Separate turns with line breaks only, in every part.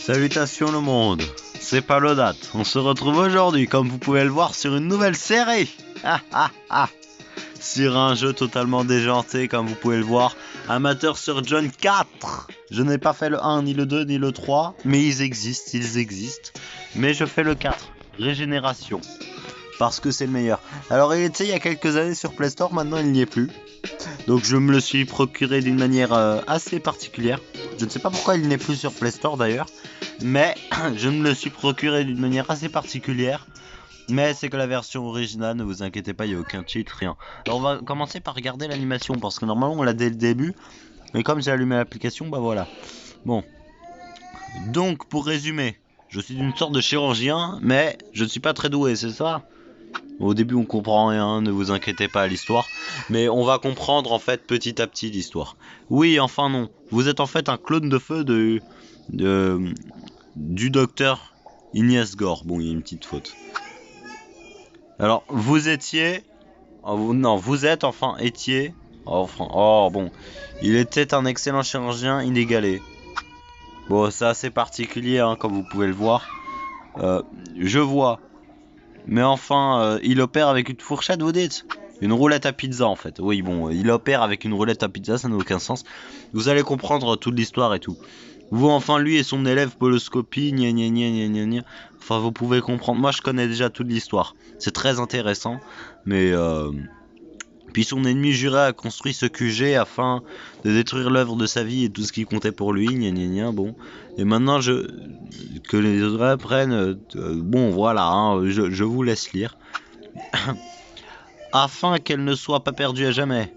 Salutations le monde, c'est Palodat. On se retrouve aujourd'hui, comme vous pouvez le voir, sur une nouvelle série. Sur un jeu totalement déjanté, comme vous pouvez le voir. Amateur sur John 4. Je n'ai pas fait le 1, ni le 2, ni le 3, mais ils existent. Mais je fais le 4, Régénération. Parce que c'est le meilleur. Alors il était il y a quelques années sur Play Store, maintenant il n'y est plus. Donc je me le suis procuré d'une manière assez particulière. Je ne sais pas pourquoi il n'est plus sur Play Store d'ailleurs. Mais je me le suis procuré d'une manière assez particulière. Mais c'est que la version originale, ne vous inquiétez pas, il n'y a aucun cheat, rien. Alors on va commencer par regarder l'animation. Parce que normalement on l'a dès le début. Mais comme j'ai allumé l'application, bah voilà. Bon. Donc pour résumer, je suis une sorte de chirurgien. Mais je ne suis pas très doué, c'est ça ? Au début on comprend rien, ne vous inquiétez pas à l'histoire, mais on va comprendre en fait petit à petit l'histoire. Oui, enfin non, vous êtes en fait un clone de feu du docteur Ignace Gore. Bon, il y a une petite faute. Alors, vous étiez... non, vous êtes, enfin, étiez... oh bon, il était un excellent chirurgien inégalé. Bon, c'est assez particulier, hein, comme vous pouvez le voir. Je vois... Mais enfin, il opère avec une fourchette, vous dites ? Une roulette à pizza, en fait. Oui, bon, il opère avec une roulette à pizza, ça n'a aucun sens. Vous allez comprendre toute l'histoire et tout. Vous, enfin, lui et son élève Poloscopie, gna gna gna gna gna gna. Enfin, vous pouvez comprendre. Moi, je connais déjà toute l'histoire. C'est très intéressant. Mais, Puis son ennemi juré a construit ce QG afin de détruire l'œuvre de sa vie et tout ce qui comptait pour lui, gna gna gna, bon. Et maintenant, que les autres apprennent, bon, voilà, hein, je vous laisse lire. Afin qu'elle ne soit pas perdue à jamais.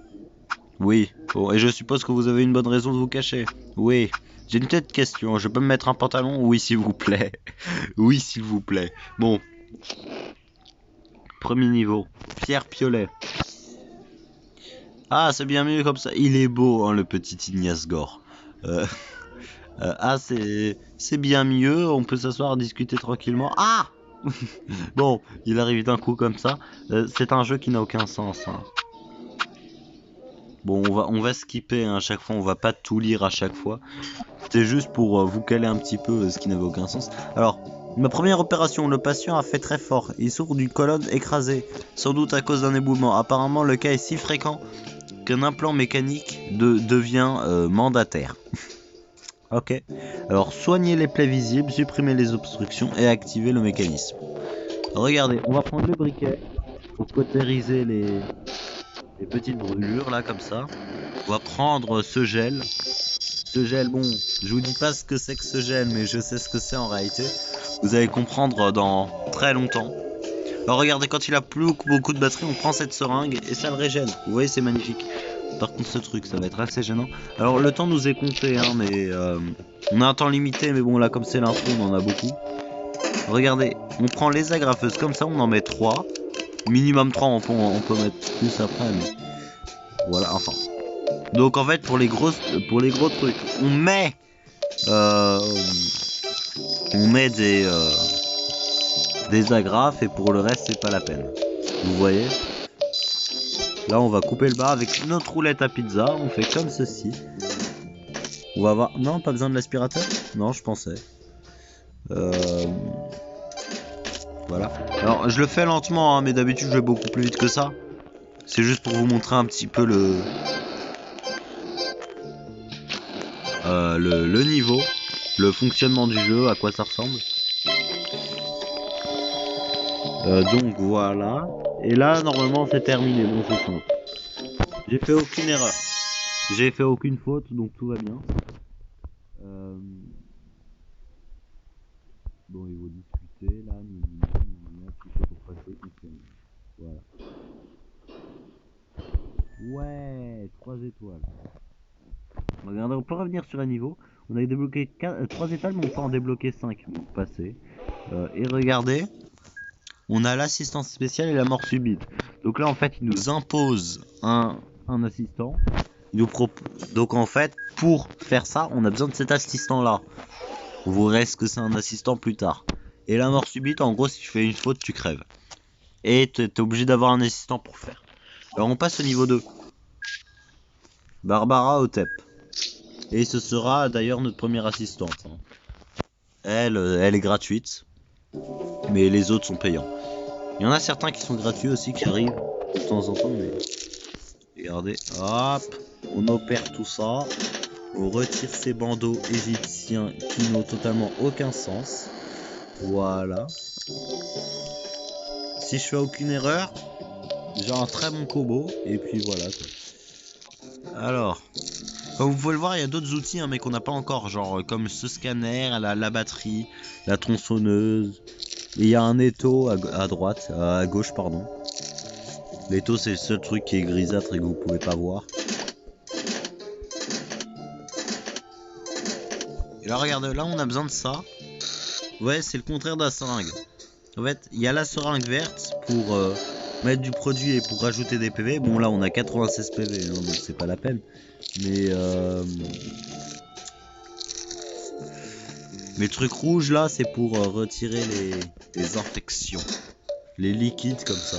Oui, bon, et je suppose que vous avez une bonne raison de vous cacher. Oui, j'ai une petite question, je peux me mettre un pantalon? Oui, s'il vous plaît. Oui, s'il vous plaît. Bon. Premier niveau, Pierre Piolet. Ah, c'est bien mieux comme ça. Il est beau, hein, le petit Ignace Gore. Ah, c'est bien mieux. On peut s'asseoir, discuter tranquillement. Ah bon, il arrive d'un coup comme ça. C'est un jeu qui n'a aucun sens. Hein. Bon, on va skipper hein, à chaque fois. On va pas tout lire à chaque fois. C'était juste pour vous caler un petit peu ce qui n'avait aucun sens. Alors, ma première opération, le patient a fait très fort. Il souffre d'une colonne écrasée, sans doute à cause d'un éboulement. Apparemment, le cas est si fréquent qu'un implant mécanique devient mandataire. Ok. Alors, soigner les plaies visibles, supprimer les obstructions et activer le mécanisme. Regardez, on va prendre le briquet pour cautériser les petites brûlures là comme ça. On va prendre ce gel. Ce gel, bon, je vous dis pas ce que c'est que ce gel, mais je sais ce que c'est en réalité. Vous allez comprendre dans très longtemps. Alors regardez, quand il a plus beaucoup de batterie, on prend cette seringue et ça le régène. Vous voyez, c'est magnifique. Par contre, ce truc, ça va être assez gênant. Alors le temps nous est compté, hein, mais on a un temps limité, mais bon là, comme c'est l'info, on en a beaucoup. Regardez, on prend les agrafeuses comme ça, on en met 3. Minimum 3, on peut mettre plus après, mais voilà, enfin. Donc en fait, pour les gros trucs, on met des agrafes et pour le reste, c'est pas la peine. Vous voyez ? Là, on va couper le bas avec notre roulette à pizza. On fait comme ceci. On va voir. Non, pas besoin de l'aspirateur ? Non, je pensais. Voilà. Alors, je le fais lentement, hein, mais d'habitude, je vais beaucoup plus vite que ça. C'est juste pour vous montrer un petit peu le niveau, le fonctionnement du jeu, à quoi ça ressemble. Donc voilà. Et là, normalement, c'est terminé. Bon, c'est simple. J'ai fait aucune erreur. J'ai fait aucune faute, donc tout va bien. Bon, il faut discuter là. Pour passer. Voilà. Ouais, 3 étoiles. Regardez, on peut revenir sur un niveau. On a débloqué 3 étoiles, mais on peut en débloquer 5 pour passer. Et regardez, on a l'assistance spéciale et la mort subite. Donc là, en fait, il nous impose un assistant. Donc en fait, pour faire ça, on a besoin de cet assistant-là. Vous reste que c'est un assistant plus tard. Et la mort subite, en gros, si tu fais une faute, tu crèves. Et t'es obligé d'avoir un assistant pour faire. Alors on passe au niveau 2. Barbara Hotep. Et ce sera d'ailleurs notre première assistante. elle est gratuite. Mais les autres sont payants. Il y en a certains qui sont gratuits aussi qui arrivent de temps en temps. Mais regardez, hop, on opère tout ça. On retire ces bandeaux égyptiens qui n'ont totalement aucun sens. Voilà. Si je fais aucune erreur, j'ai un très bon combo. Et puis voilà quoi. Alors, comme vous pouvez le voir, il y a d'autres outils mais qu'on n'a pas encore. Genre comme ce scanner, la batterie, la tronçonneuse. Et il y a un étau à droite, à gauche pardon. L'étau c'est le seul truc qui est grisâtre et que vous pouvez pas voir. Et là regardez, là on a besoin de ça. Ouais, c'est le contraire de la seringue. En fait, il y a la seringue verte pour mettre du produit et pour rajouter des PV. Bon là on a 96 PV, hein, donc c'est pas la peine. Mais le truc rouge là c'est pour retirer les infections. Les liquides comme ça.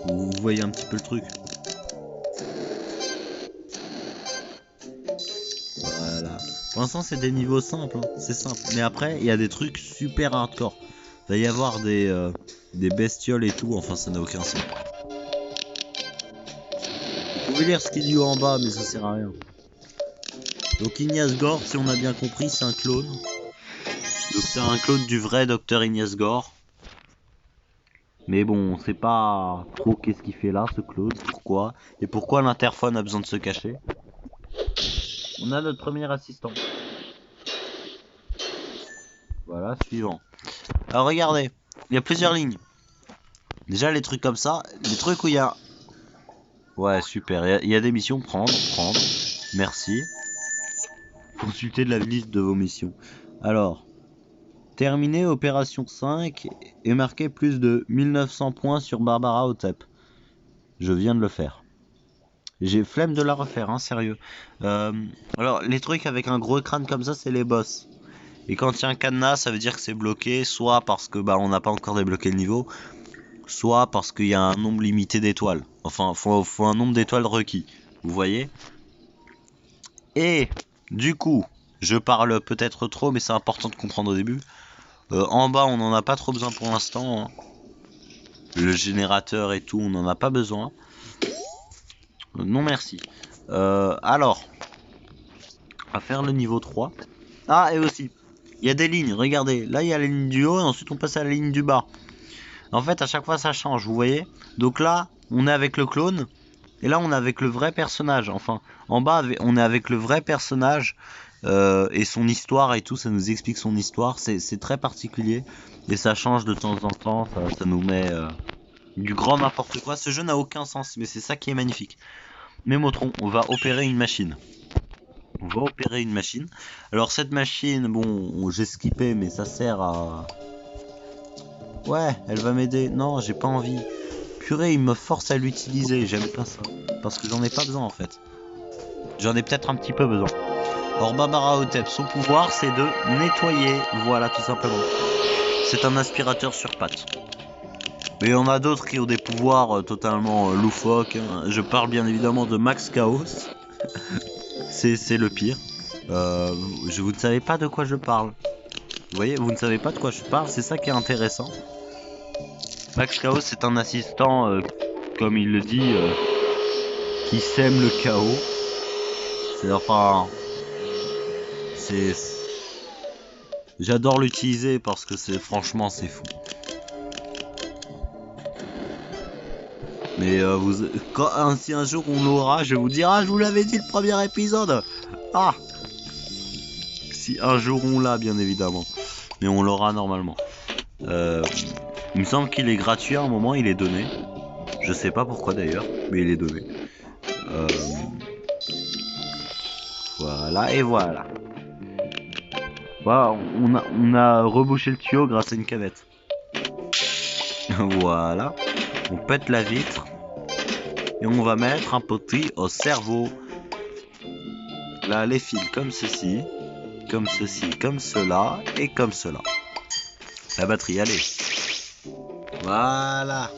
Vous voyez un petit peu le truc. Voilà. Pour l'instant c'est des niveaux simples, hein. C'est simple. Mais après il y a des trucs super hardcore. Il va y avoir des bestioles et tout, enfin ça n'a aucun sens. Vous pouvez lire ce qu'il dit en bas mais ça sert à rien. Donc Ignace Gore, si on a bien compris, c'est un clone. Donc c'est un clone du vrai docteur Ignace Gore. Mais bon, on sait pas trop qu'est-ce qu'il fait là, ce clone, pourquoi. Et pourquoi l'interphone a besoin de se cacher. On a notre premier assistant. Voilà, suivant. Alors regardez, il y a plusieurs lignes. Déjà les trucs comme ça, les trucs où il y a... Ouais, super, il y a des missions, prendre, merci. Consultez la liste de vos missions. Alors, terminer opération 5 et marquer plus de 1900 points sur Barbara Hotep. Je viens de le faire. J'ai flemme de la refaire, hein, sérieux. Alors, les trucs avec un gros crâne comme ça, c'est les boss. Et quand il y a un cadenas, ça veut dire que c'est bloqué, soit parce que on n'a pas encore débloqué le niveau, soit parce qu'il y a un nombre limité d'étoiles. Enfin, faut un nombre d'étoiles requis. Vous voyez? Et du coup, je parle peut-être trop, mais c'est important de comprendre au début. En bas, on n'en a pas trop besoin pour l'instant, hein. Le générateur et tout, on n'en a pas besoin. Non merci. Alors, on va faire le niveau 3. Ah, et aussi, il y a des lignes, regardez. Là, il y a la ligne du haut et ensuite on passe à la ligne du bas. En fait, à chaque fois, ça change, vous voyez. Donc là, on est avec le clone. Et là, on est avec le vrai personnage. Enfin, en bas, on est avec le vrai personnage. Et son histoire et tout, ça nous explique son histoire. C'est très particulier. Et ça change de temps en temps. Ça nous met du grand n'importe quoi. Ce jeu n'a aucun sens, mais c'est ça qui est magnifique. Mémotron, on va opérer une machine. Alors cette machine, bon, j'ai skippé, mais ça sert à... Ouais, elle va m'aider. Non, j'ai pas envie. Purée, il me force à l'utiliser. J'aime pas ça. Parce que j'en ai pas besoin en fait. J'en ai peut-être un petit peu besoin. Or Barbara Hotep, son pouvoir c'est de nettoyer. Voilà, tout simplement. C'est un aspirateur sur pattes. Mais il y en a d'autres qui ont des pouvoirs totalement loufoques, hein. Je parle bien évidemment de Max Chaos. C'est le pire. Vous ne savez pas de quoi je parle. Vous voyez, vous ne savez pas de quoi je parle, c'est ça qui est intéressant. Max Chaos c'est un assistant, comme il le dit, qui sème le chaos. C'est enfin... J'adore l'utiliser parce que franchement c'est fou. Mais si un jour on l'aura, je vais vous dire, ah je vous l'avais dit le premier épisode. Ah, si un jour on l'a bien évidemment, mais on l'aura normalement. Il me semble qu'il est gratuit à un moment, il est donné. Je sais pas pourquoi d'ailleurs, mais il est donné. Voilà et voilà. Voilà, on a rebouché le tuyau grâce à une canette. Voilà. On pète la vitre. Et on va mettre un petit au cerveau. Là, les fils comme ceci. Comme ceci, comme cela. Et comme cela. La batterie, allez. Voilà.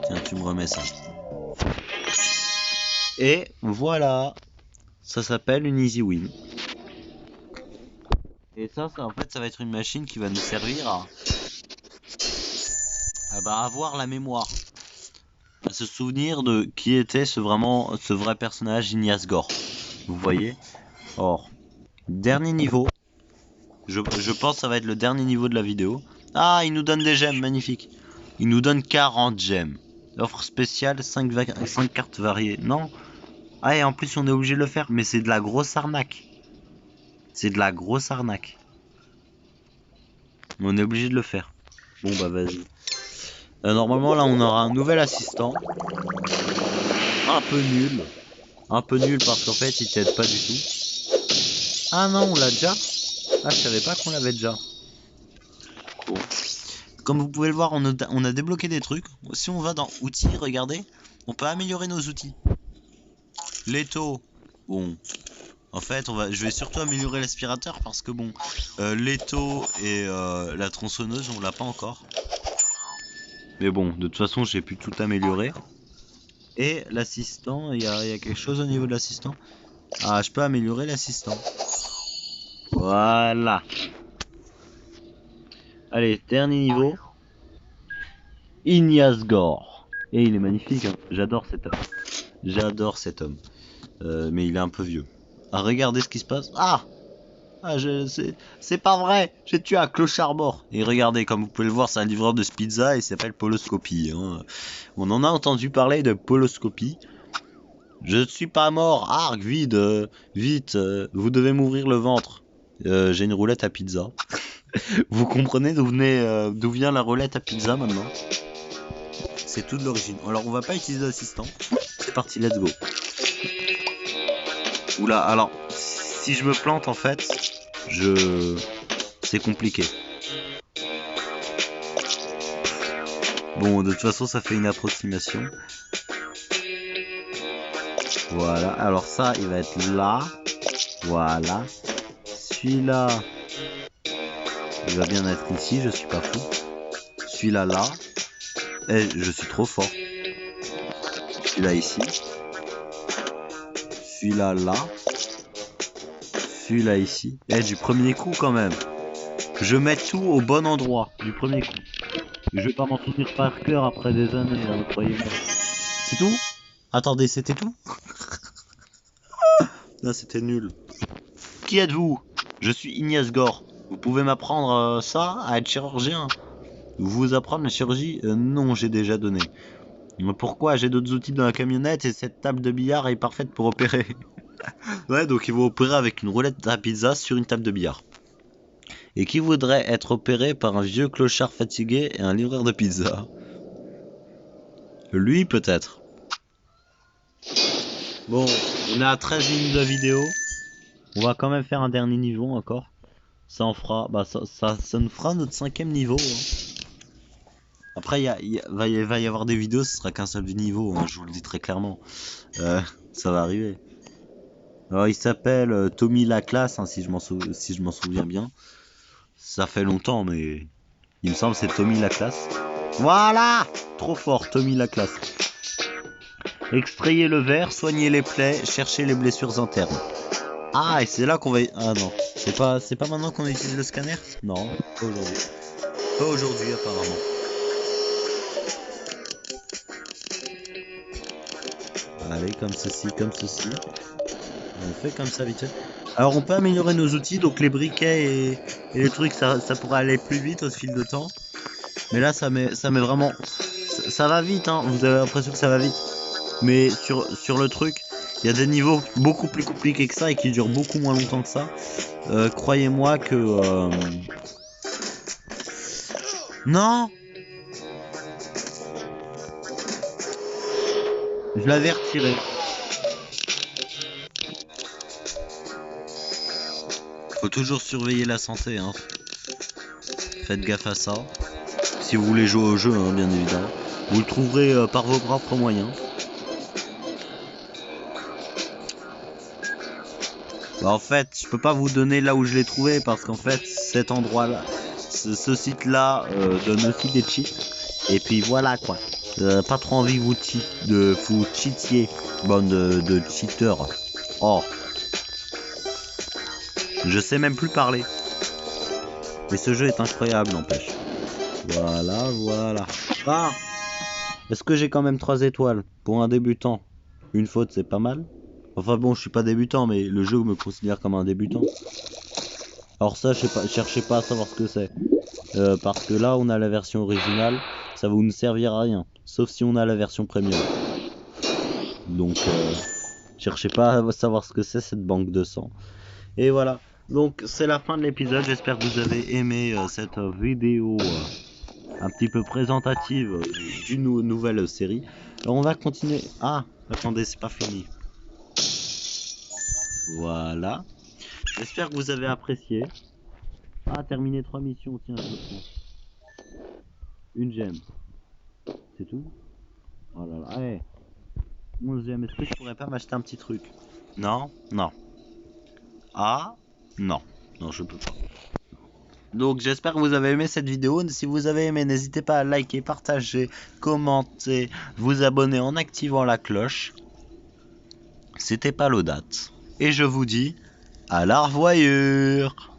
Tiens, tu me remets ça. Et voilà. Ça s'appelle une easy win. Et ça en fait, ça va être une machine qui va nous servir à avoir la mémoire. À se souvenir de qui était ce vrai personnage Ignace Gore. Vous voyez? Or, dernier niveau. Je pense que ça va être le dernier niveau de la vidéo. Ah, il nous donne des gemmes, magnifique. Il nous donne 40 gemmes. Offre spéciale, 5 cartes variées. Non. Ah, et en plus, on est obligé de le faire. Mais c'est de la grosse arnaque. C'est de la grosse arnaque. On est obligé de le faire. Bon, bah vas-y. Normalement, là, on aura un nouvel assistant. Un peu nul. Un peu nul parce qu'en fait, il t'aide pas du tout. Ah non, on l'a déjà. Ah, je savais pas qu'on l'avait déjà. Bon. Comme vous pouvez le voir, on a débloqué des trucs. Si on va dans outils, regardez, on peut améliorer nos outils. L'étau, bon, en fait, je vais surtout améliorer l'aspirateur parce que bon, l'étau et la tronçonneuse, on l'a pas encore. Mais bon, de toute façon, j'ai pu tout améliorer. Et l'assistant, il y a quelque chose au niveau de l'assistant. Ah, je peux améliorer l'assistant. Voilà. Allez, dernier niveau. Ignace Gore. Et il est magnifique, hein. J'adore cet homme. J'adore cet homme. Mais il est un peu vieux. Ah, regardez ce qui se passe. Ah, c'est pas vrai. J'ai tué un clochard mort. Et regardez, comme vous pouvez le voir, c'est un livreur de pizza et il s'appelle Poloscopie, hein. On en a entendu parler de Poloscopie. Je ne suis pas mort. Arc, vide. Vite, vous devez m'ouvrir le ventre. J'ai une roulette à pizza. Vous comprenez d'où vient la roulette à pizza maintenant? C'est tout de l'origine. Alors on va pas utiliser l'assistant. C'est parti, let's go. Oula, alors si je me plante en fait, c'est compliqué. Bon, de toute façon, ça fait une approximation. Voilà, alors ça, il va être là. Voilà. Celui-là, il va bien être ici, je suis pas fou. Celui-là, là. Eh, je suis trop fort. Celui-là, ici. Celui-là, là. Celui-là, ici. Eh, du premier coup, quand même. Je mets tout au bon endroit, du premier coup. Je vais pas m'en souvenir par cœur après des années, hein, croyez-moi. C'est tout? Attendez, c'était tout? Non, c'était nul. Qui êtes-vous? Je suis Ignace Gore. Vous pouvez m'apprendre ça, à être chirurgien? Vous apprendre la chirurgie? Non, j'ai déjà donné. Pourquoi? J'ai d'autres outils dans la camionnette et cette table de billard est parfaite pour opérer. Ouais, donc ils vont opérer avec une roulette à pizza sur une table de billard. Et qui voudrait être opéré par un vieux clochard fatigué et un livreur de pizza? Lui, peut-être. Bon, on est à 13 minutes de vidéo. On va quand même faire un dernier niveau encore. Ça en fera, bah ça nous fera notre 5ème niveau, hein. Après, il va y avoir des vidéos, ce sera qu'un seul niveau, hein, je vous le dis très clairement. Ça va arriver. Alors, il s'appelle Tommy Laclasse, hein, si je m'en souviens bien. Ça fait longtemps, mais il me semble que c'est Tommy Laclasse. Voilà! Trop fort, Tommy Laclasse. Extrayez le verre, soignez les plaies, cherchez les blessures internes. Ah, et c'est là qu'on va... Ah non, c'est pas maintenant qu'on utilise le scanner? Non, pas aujourd'hui. Pas aujourd'hui, apparemment. Allez, comme ceci, comme ceci. On fait comme ça vite fait. Alors on peut améliorer nos outils, donc les briquets et les trucs, ça pourrait aller plus vite au fil de temps. Mais là, ça met vraiment... Ça va vite, hein, vous avez l'impression que ça va vite. Mais sur le truc, il y a des niveaux beaucoup plus compliqués que ça et qui durent beaucoup moins longtemps que ça. Croyez-moi que... Non! Je l'avais retiré. Faut toujours surveiller la santé, hein. Faites gaffe à ça. Si vous voulez jouer au jeu, hein, bien évidemment. Vous le trouverez par vos propres moyens. Bah, en fait, je peux pas vous donner là où je l'ai trouvé parce qu'en fait, cet endroit-là, ce site-là donne aussi des cheats. Et puis voilà quoi. Pas trop envie de vous cheatiez, bande de cheaters. Oh. Je sais même plus parler. Mais ce jeu est incroyable, n'empêche. Voilà, voilà. Ah! Est-ce que j'ai quand même 3 étoiles pour un débutant? Une faute, c'est pas mal. Enfin bon, je suis pas débutant, mais le jeu me considère comme un débutant. Alors ça, je sais pas, cherchez pas à savoir ce que c'est. Parce que là, on a la version originale, ça vous ne servira à rien. Sauf si on a la version premium. Donc, cherchez pas à savoir ce que c'est cette banque de sang. Et voilà. Donc, c'est la fin de l'épisode. J'espère que vous avez aimé cette vidéo un petit peu présentative d'une nouvelle série. Alors, on va continuer. Ah, attendez, c'est pas fini. Voilà. J'espère que vous avez apprécié. Ah, terminé 3 missions, tiens, je le prends. Une gemme. C'est tout? Oh là là, hey. 11ème, est-ce que je pourrais pas m'acheter un petit truc? Non? Non. Ah? Non. Non, je peux pas. Donc j'espère que vous avez aimé cette vidéo. Si vous avez aimé, n'hésitez pas à liker, partager, commenter, vous abonner en activant la cloche. C'était Palaudat. Et je vous dis à la revoyure.